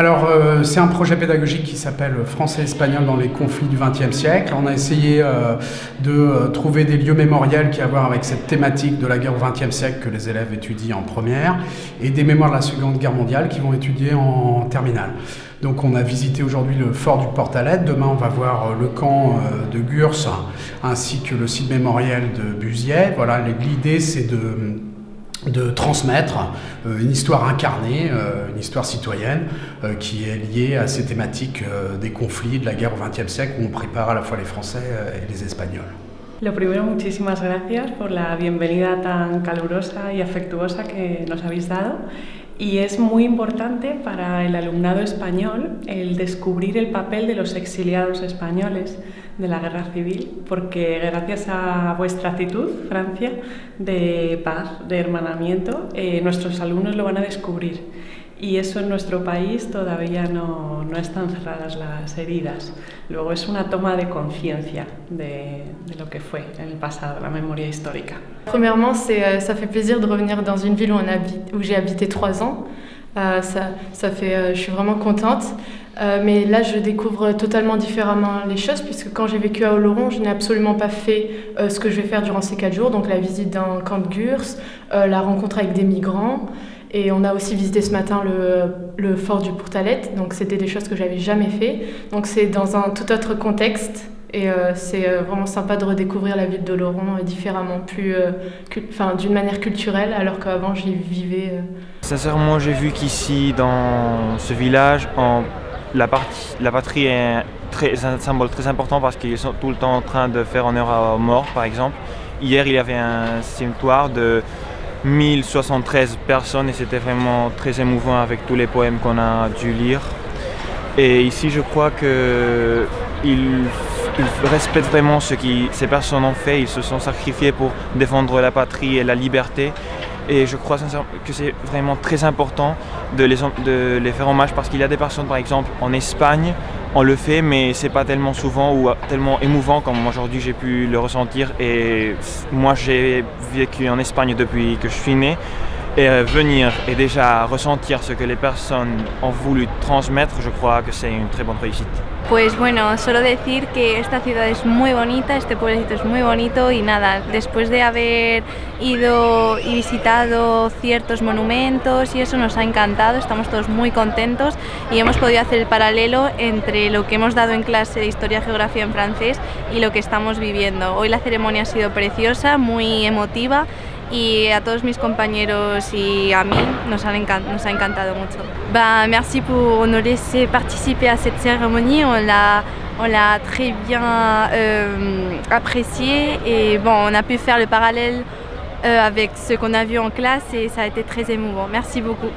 Alors, c'est un projet pédagogique qui s'appelle Français-Espagnol dans les conflits du XXe siècle. On a essayé de trouver des lieux mémoriels qui ont à voir avec cette thématique de la guerre au XXe siècle que les élèves étudient en première et des mémoires de la Seconde Guerre mondiale qui vont étudier en terminale. Donc on a visité aujourd'hui le fort du Portalet. Demain, on va voir le camp de Gurs ainsi que le site mémoriel de Buziet. Voilà, l'idée, c'est de transmettre une histoire incarnée, une histoire citoyenne qui est liée à ces thématiques des conflits de la guerre au XXe siècle où on prépare à la fois les Français et les Espagnols. Lo primero, muchísimas gracias por la bienvenida tan calurosa y afectuosa que nos habéis dado. Y es muy importante para el alumnado español el descubrir el papel de los exiliados españoles de la guerra civil, porque gracias a vuestra actitud, Francia, de paz, de hermanamiento, nuestros alumnos lo van a descubrir. Y eso en nuestro país todavía no están cerradas las heridas. Luego es una toma de conciencia de lo que fue en el pasado, la memoria histórica. Premièrement, ça fait plaisir de revenir dans une ville où j'ai habité 3 ans. Je suis vraiment contente. Mais là, je découvre totalement différemment les choses, puisque quand j'ai vécu à Oloron, je n'ai absolument pas fait ce que je vais faire durant ces 4 jours, donc la visite d'un camp de Gurs, la rencontre avec des migrants. Et on a aussi visité ce matin le fort du Portalet, donc c'était des choses que j'avais jamais fait. Donc c'est dans un tout autre contexte et c'est vraiment sympa de redécouvrir la ville d'Oloron différemment, d'une manière culturelle, alors qu'avant j'y vivais. Sincèrement, j'ai vu qu'ici, dans ce village, la patrie est un symbole très important parce qu'ils sont tout le temps en train de faire honneur aux morts, par exemple. Hier, il y avait un cimentoire de 1073 personnes et c'était vraiment très émouvant avec tous les poèmes qu'on a dû lire. Et ici, je crois qu'ils respectent vraiment ce que ces personnes ont fait. Ils se sont sacrifiés pour défendre la patrie et la liberté. Et je crois sincèrement que c'est vraiment très important de les faire hommage parce qu'il y a des personnes, par exemple, en Espagne, on le fait, mais c'est pas tellement souvent ou tellement émouvant comme aujourd'hui j'ai pu le ressentir. Et moi, j'ai vécu en Espagne depuis que je suis né. Et venir et déjà ressentir ce que les personnes ont voulu transmettre, je crois que c'est une très bonne réussite. Pues bueno, solo decir que esta ciudad es muy bonita, este pueblecito es muy bonito y nada, después de haber ido y visitado ciertos monumentos y eso nos ha encantado, estamos todos muy contentos y hemos podido hacer el paralelo entre lo que hemos dado en clase de Historia y Geografía en francés y lo que estamos viviendo. Hoy la ceremonia ha sido preciosa, muy emotiva y a todos mis compañeros y a mí nos ha encantado mucho. Merci pour nous laisser participer à cette cérémonie, on l'a très bien apprécié et bon, on a pu faire le parallèle avec ce qu'on a vu en classe et ça a été très émouvant. Merci beaucoup.